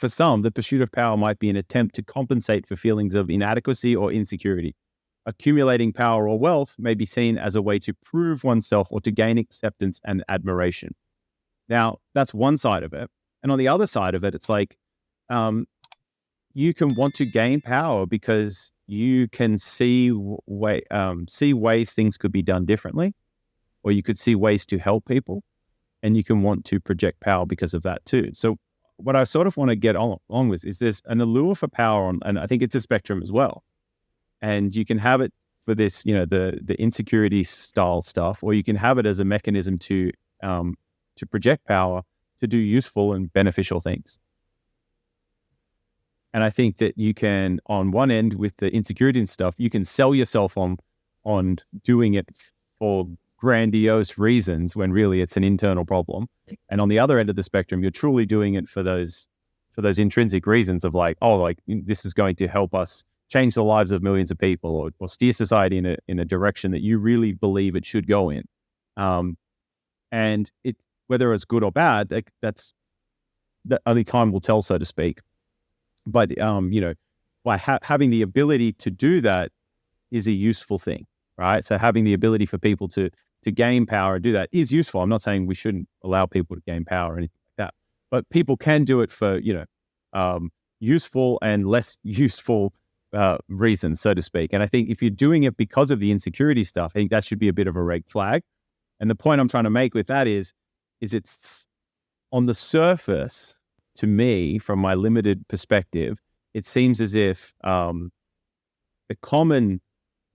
for some, the pursuit of power might be an attempt to compensate for feelings of inadequacy or insecurity. Accumulating power or wealth may be seen as a way to prove oneself or to gain acceptance and admiration. Now, that's one side of it. And on the other side of it, it's like you can want to gain power because you can see ways things could be done differently, or you could see ways to help people, and you can want to project power because of that too. So what I sort of want to get on with is there's an allure for power, and I think it's a spectrum as well. And you can have it for this, the insecurity style stuff, or you can have it as a mechanism to project power to do useful and beneficial things. And I think that you can, on one end with the insecurity and stuff, you can sell yourself on doing it for grandiose reasons when really it's an internal problem. And on the other end of the spectrum, you're truly doing it for those intrinsic reasons of like, this is going to help us change the lives of millions of people, or steer society in a direction that you really believe it should go in. And it, whether it's good or bad, that's only time will tell, so to speak. But by having the ability to do that is a useful thing, right? So having the ability for people to gain power and do that is useful. I'm not saying we shouldn't allow people to gain power or anything like that, but people can do it for useful and less useful reasons, so to speak. And I think if you're doing it because of the insecurity stuff, I think that should be a bit of a red flag. And the point I'm trying to make with that is it's on the surface, to me, from my limited perspective, it seems as if the common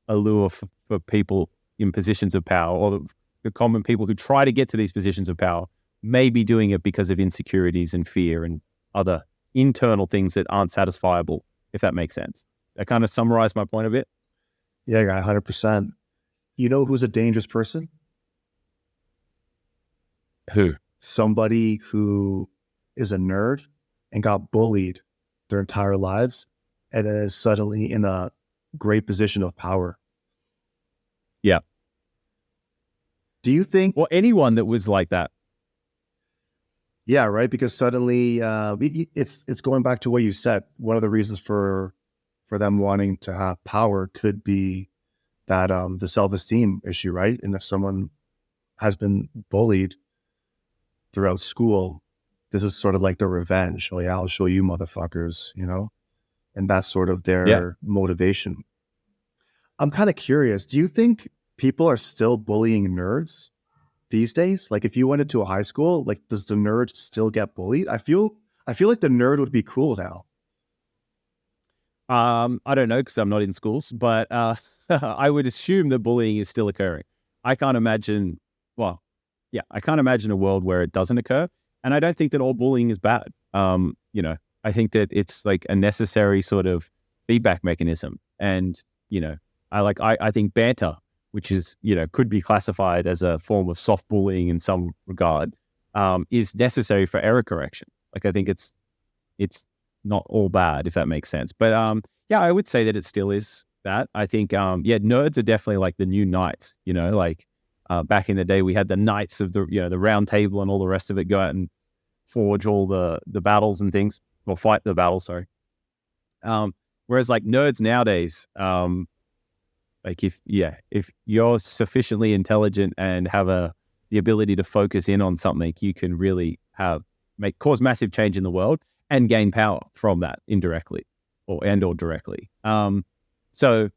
allure for people in positions of power, or the common people who try to get to these positions of power, may be doing it because of insecurities and fear and other internal things that aren't satisfiable, if that makes sense. That kind of summarized my point a bit. Yeah, 100%. You know who's a dangerous person? Who? Somebody who is a nerd and got bullied their entire lives and then is suddenly in a great position of power. Yeah. Do you think... Well, anyone that was like that. Yeah, right? Because suddenly it's going back to what you said. One of the reasons for them wanting to have power could be that the self-esteem issue, right? And if someone has been bullied throughout school, this is sort of like the revenge. Oh yeah, I'll show you motherfuckers, and that's sort of their motivation. I'm kind of curious. Do you think people are still bullying nerds these days? Like if you went into a high school, like does the nerd still get bullied? I feel like the nerd would be cool now. I don't know because I'm not in schools, but I would assume that bullying is still occurring. I can't imagine a world where it doesn't occur. And I don't think that all bullying is bad. I think that it's like a necessary sort of feedback mechanism. And, I think banter, which is, could be classified as a form of soft bullying in some regard, is necessary for error correction. Like, I think it's not all bad, if that makes sense. But, I would say that it still is that. I think, nerds are definitely like the new knights, back in the day, we had the knights of the round table and all the rest of it go out and forge all the battles and things, or fight the battles, sorry. Whereas like nerds nowadays, like if you're sufficiently intelligent and have the ability to focus in on something, you can really cause massive change in the world and gain power from that indirectly or directly. So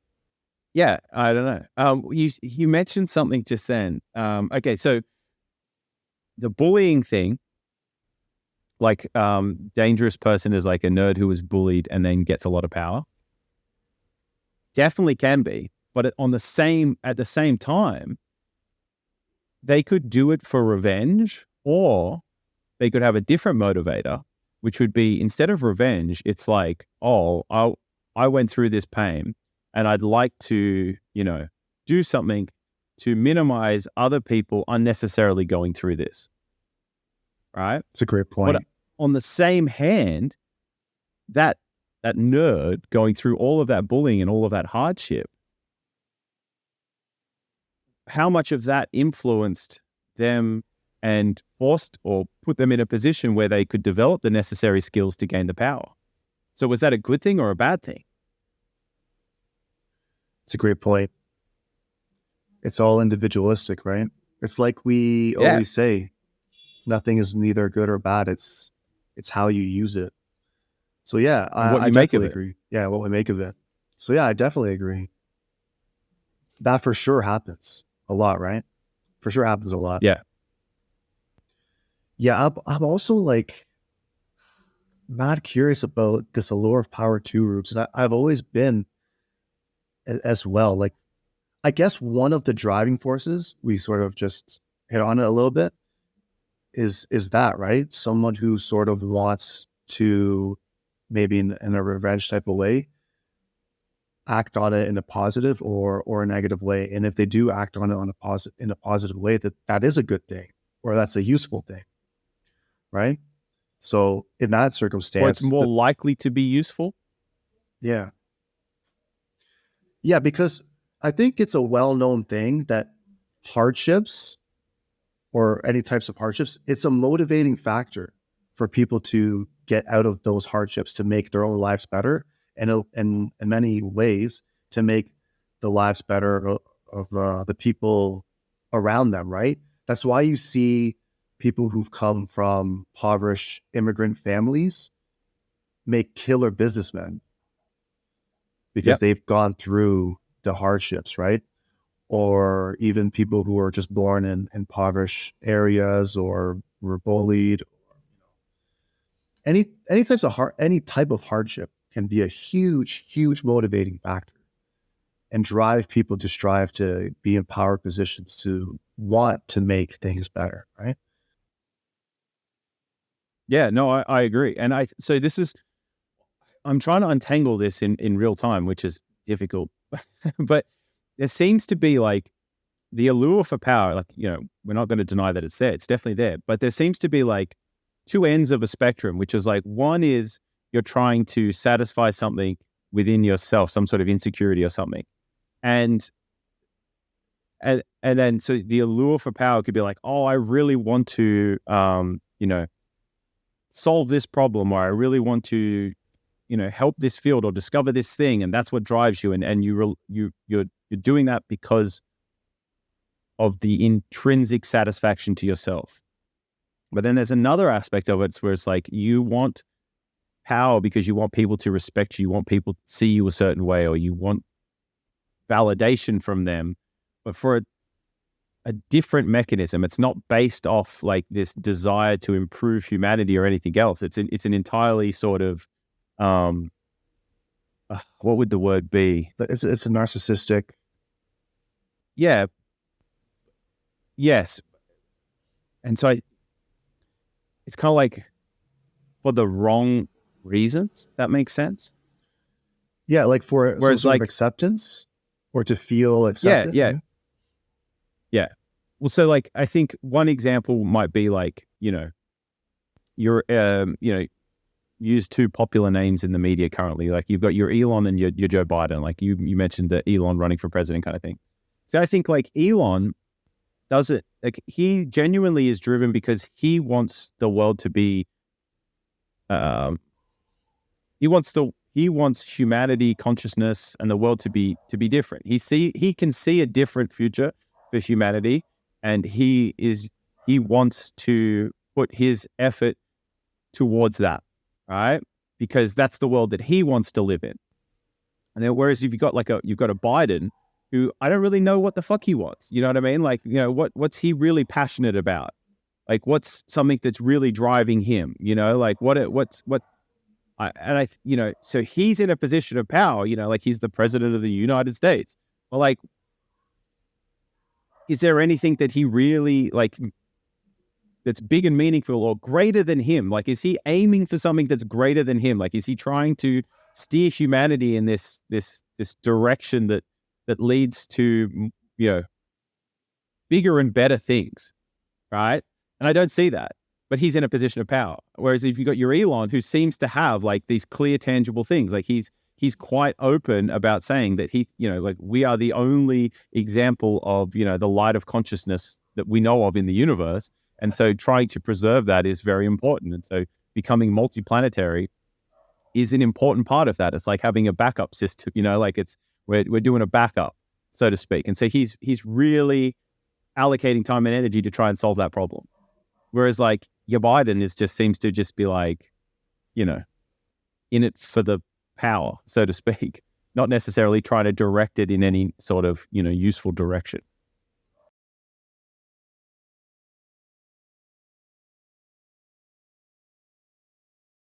yeah, I don't know. You mentioned something just then. Okay, so the bullying thing, like dangerous person is like a nerd who was bullied and then gets a lot of power. Definitely can be, but at the same time, they could do it for revenge, or they could have a different motivator, which would be, instead of revenge, it's like, oh, I went through this pain and I'd like to, do something to minimize other people unnecessarily going through this. Right? It's a great point. But on the same hand, that nerd going through all of that bullying and all of that hardship, how much of that influenced them and forced or put them in a position where they could develop the necessary skills to gain the power. So was that a good thing or a bad thing? It's a great point. It's all individualistic, right? It's like we always say, nothing is neither good or bad. It's how you use it. So yeah, I definitely agree. Yeah, what we make of it. So yeah, I definitely agree. That for sure happens a lot, right? For sure happens a lot. Yeah. Yeah, I'm also like mad curious about this Allure of Power 2 groups. And I've always been as well. Like, I guess one of the driving forces, we sort of just hit on it a little bit, is that, right? Someone who sort of wants to, maybe in a revenge type of way, act on it in a positive or a negative way. And if they do act on it in a positive way, that is a good thing, or that's a useful thing, right? So in that circumstance, or it's more likely to be useful. Yeah. Yeah, because I think it's a well-known thing that hardships, or any types of hardships, it's a motivating factor for people to get out of those hardships to make their own lives better, and in many ways to make the lives better of the people around them, right? That's why you see people who've come from impoverished immigrant families make killer businessmen, because they've gone through the hardships, right? Or even people who are just born in impoverished areas or were bullied. Any type of hardship can be a huge motivating factor and drive people to strive to be in power positions, to want to make things better, right? Yeah, no, I agree. And I'm trying to untangle this in real time, which is difficult. But there seems to be like the allure for power, like, we're not going to deny that it's there. It's definitely there. But there seems to be like two ends of a spectrum, which is like, one is you're trying to satisfy something within yourself, some sort of insecurity or something. And then so the allure for power could be like, oh, I really want to, solve this problem, or I really want to, help this field or discover this thing. And that's what drives you. And you're doing that because of the intrinsic satisfaction to yourself. But then there's another aspect of it where it's like, you want power because you want people to respect you. You want people to see you a certain way, or you want validation from them, but for a different mechanism. It's not based off like this desire to improve humanity or anything else. It's an entirely sort of, what would the word be? It's a narcissistic. Yeah. Yes. And so it's kind of like for the wrong reasons. That makes sense. Yeah. Like for some sort of acceptance, or to feel accepted. Yeah. Well, so like, I think one example might be like, you're, use two popular names in the media currently. Like you've got your Elon and your Joe Biden. Like you mentioned the Elon running for president kind of thing. So I think like Elon does it, like he genuinely is driven because he wants the world to be, he wants humanity, consciousness, and the world to be different. He can see a different future for humanity, and he wants to put his effort towards that, right? Because that's the world that he wants to live in. And then, whereas if you've got a Biden who I don't really know what the fuck he wants. You know what I mean? Like, what's he really passionate about? Like, what's something that's really driving him? Like so he's in a position of power, like he's the president of the United States. Well, like, is there anything that he really like that's big and meaningful or greater than him? Like, is he aiming for something that's greater than him? Like, is he trying to steer humanity in this direction that leads to, bigger and better things, right? And I don't see that, but he's in a position of power. Whereas if you got your Elon, who seems to have like these clear, tangible things, like he's quite open about saying that like we are the only example of, the light of consciousness that we know of in the universe. And so trying to preserve that is very important. And so becoming multiplanetary is an important part of that. It's like having a backup system, like we're doing a backup, so to speak. And so he's really allocating time and energy to try and solve that problem. Whereas like your Biden seems to just be like, in it for the power, so to speak, not necessarily trying to direct it in any sort of, useful direction.